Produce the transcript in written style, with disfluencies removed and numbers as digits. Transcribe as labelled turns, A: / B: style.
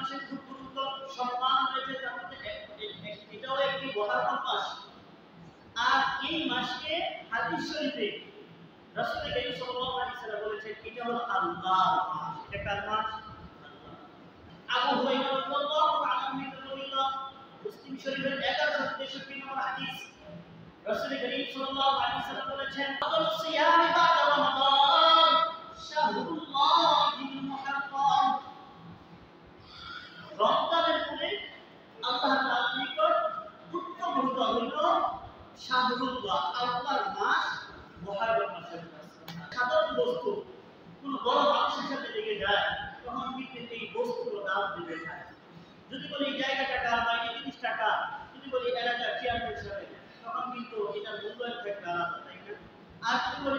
A: মাসের খুব গুরুত্ব সম্মান রয়েছে, তার মধ্যে এটাও একটি মহারম মাস। আর এই মাসকে হাদিস শরীফে রাসূল করিম সাল্লাল্লাহু আলাইহি ওয়াসাল্লাম বলেছেন এটা হলো আল্লাহর মাস। এটা কার মাস? আবু হুরায়রা রাদিয়াল্লাহু তাআলা আনহু মুসলিম শরীফের 1163 নম্বর হাদিস, রাসূল করিম সাল্লাল্লাহু আলাইহি ওয়াসাল্লাম বলেছেন আফদালুস সিয়াম বা'দা রমাদান শাহরুল্লাহিল মুহাররম। রমজানের পরে আল্লাহ তাআলার নিকট উত্তম রোজা হলো শাহরুল্লাহ, আল্লাহর মাস, মুহররম মাসের মাস। সাধারণ বস্তু কোন বড় মানুষের সাথে লেগে যায় তখন কিন্তু এই বস্তুর দাম বেড়ে যায়। যদি বলি এই জায়গাটা কার বা এই জিনিসটা কার, যদি বলি এলাকার চেয়ারম্যান সাহেব, তখন কিন্তু এটার মূল্যায়ন একটা আলাদা, তাই না? আর যদি বলি